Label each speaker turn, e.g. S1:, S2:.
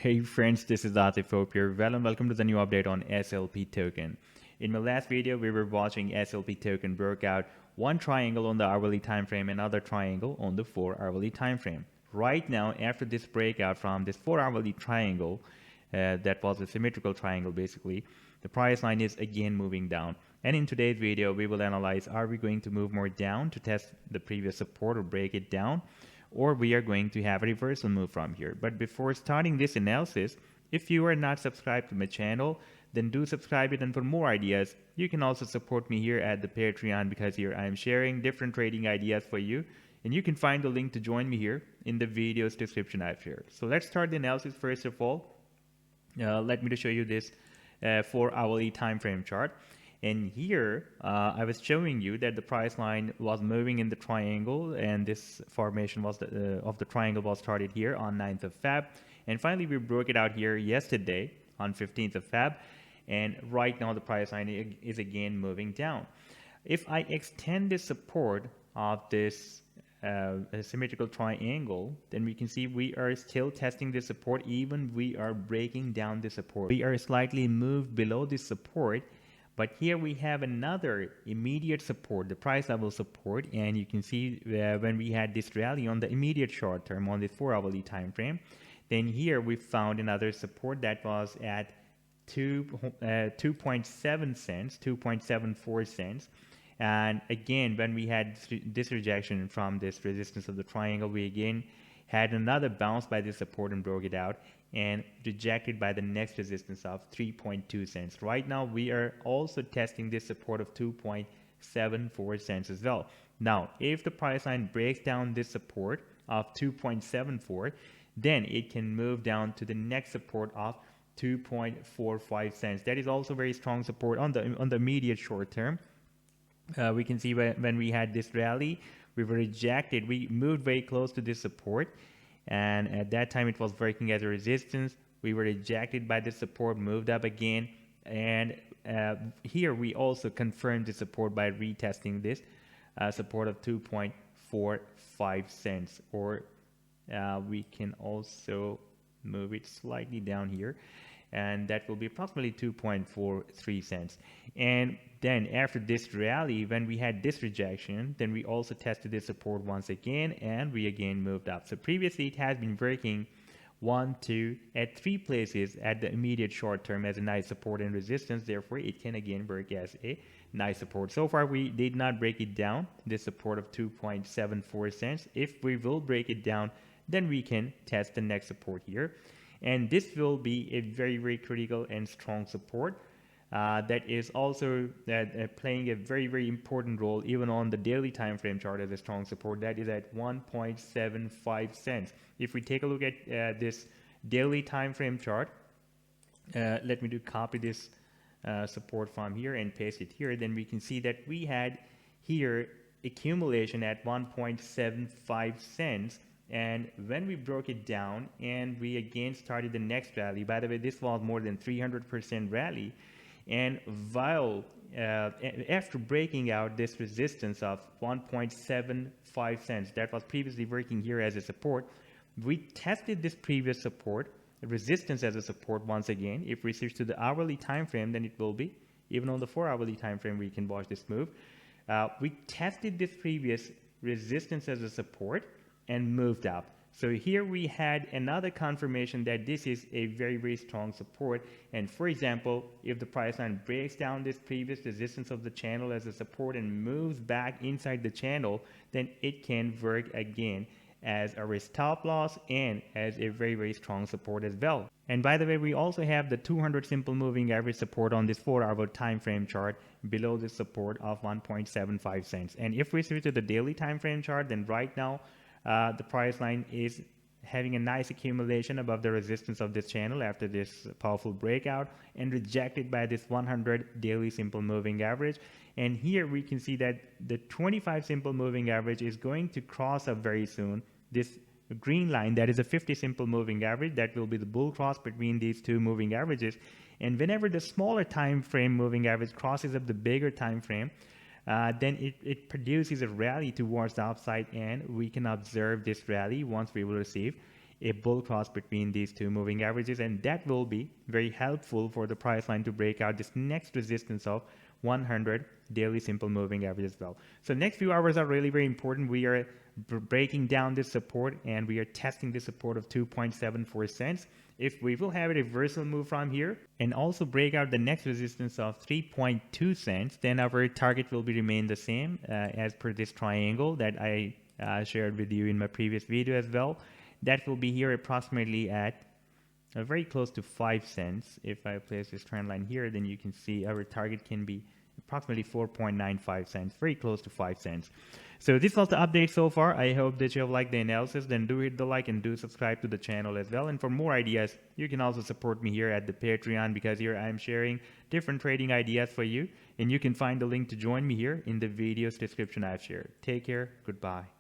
S1: Hey friends, this is Atif Hope here. Well and welcome to the new update on SLP token. In my last video, we were watching SLP token work out one triangle on the hourly time frame and another triangle on the 4-hourly time frame. Right now, after this breakout from this 4-hourly triangle, that was a symmetrical triangle basically, the price line is again moving down. And in today's video, we will analyze, are we going to move more down to test the previous support or break it down? Or we are going to have a reversal move from here. But before starting this analysis, if you are not subscribed to my channel, then do subscribe it, and for more ideas, you can also support me here at the Patreon, because here I am sharing different trading ideas for you, and you can find the link to join me here in the video's description I've shared. So let's start the analysis. First of all, let me to show you this 4-hourly time frame chart. And here I was showing you that the price line was moving in the triangle, and this formation was of the triangle was started here on 9th of Feb, and finally we broke it out here yesterday on 15th of Feb, and right now the price line is again moving down. If I extend the support of this symmetrical triangle, then we can see we are still testing the support, even we are breaking down the support. We are slightly moved below this support. But here we have another immediate support, the price level support, and you can see when we had this rally on the immediate short term on the 4-hourly time frame, then here we found another support that was at 2.7 cents, 2.74 cents. And again, when we had this rejection from this resistance of the triangle, we again had another bounce by this support and broke it out, and rejected by the next resistance of 3.2 cents. Right now we are also testing this support of 2.74 cents as well. Now if the price line breaks down this support of 2.74, then it can move down to the next support of 2.45 cents. That is also very strong support on the immediate short term. We can see when we had this rally, we were rejected. We moved very close to this support, and at that time it was working as a resistance. We were rejected by the support, moved up again, and here we also confirmed the support by retesting this support of 2.45 cents, or we can also move it slightly down here, and that will be approximately 2.43 cents. And then after this rally, when we had this rejection, then we also tested this support once again, and we again moved up. So previously it has been working 1, 2 at 3 places at the immediate short term as a nice support and resistance. Therefore it can again work as a nice support. So far we did not break it down, this support of 2.74 cents. If we will break it down, then we can test the next support here, and this will be a very, very critical and strong support that is also playing a very, very important role even on the daily time frame chart as a strong support. That is at 1.75 cents. If we take a look at this daily time frame chart, let me copy this support from here and paste it here. Then we can see that we had here accumulation at 1.75 cents. And when we broke it down and we again started the next rally, by the way, this was more than 300% rally. And while after breaking out this resistance of 1.75 cents that was previously working here as a support, we tested this previous support resistance as a support once again. If we switch to the hourly time frame, then it will be, even on the 4-hourly time frame, we can watch this move. We tested this previous resistance as a support and moved up. So here we had another confirmation that this is a very, very strong support. And for example, if the price line breaks down this previous resistance of the channel as a support and moves back inside the channel, then it can work again as a stop loss and as a very, very strong support as well. And by the way, we also have the 200 simple moving average support on this 4-hour time frame chart below the support of 1.75 cents. And if we switch to the daily time frame chart, then right now the price line is having a nice accumulation above the resistance of this channel after this powerful breakout, and rejected by this 100 daily simple moving average. And here we can see that the 25 simple moving average is going to cross up very soon this green line, that is a 50 simple moving average. That will be the bull cross between these two moving averages. And whenever the smaller time frame moving average crosses up the bigger time frame, then it produces a rally towards the upside, and we can observe this rally once we will receive a bull cross between these two moving averages, and that will be very helpful for the price line to break out this next resistance of 100 daily simple moving average as well. So next few hours are really very important. We are breaking down this support and we are testing the support of 2.74 cents. If we will have a reversal move from here and also break out the next resistance of 3.2 cents, then our target will be remain the same as per this triangle that I shared with you in my previous video as well. That will be here approximately at very close to 5 cents. If I place this trend line here, then you can see our target can be approximately 4.95 cents, very close to 5 cents. So this was the update so far. I hope that you have liked the analysis. Then do hit the like and do subscribe to the channel as well. And for more ideas, you can also support me here at the Patreon, because here I'm sharing different trading ideas for you. And you can find the link to join me here in the video's description I've shared. Take care. Goodbye.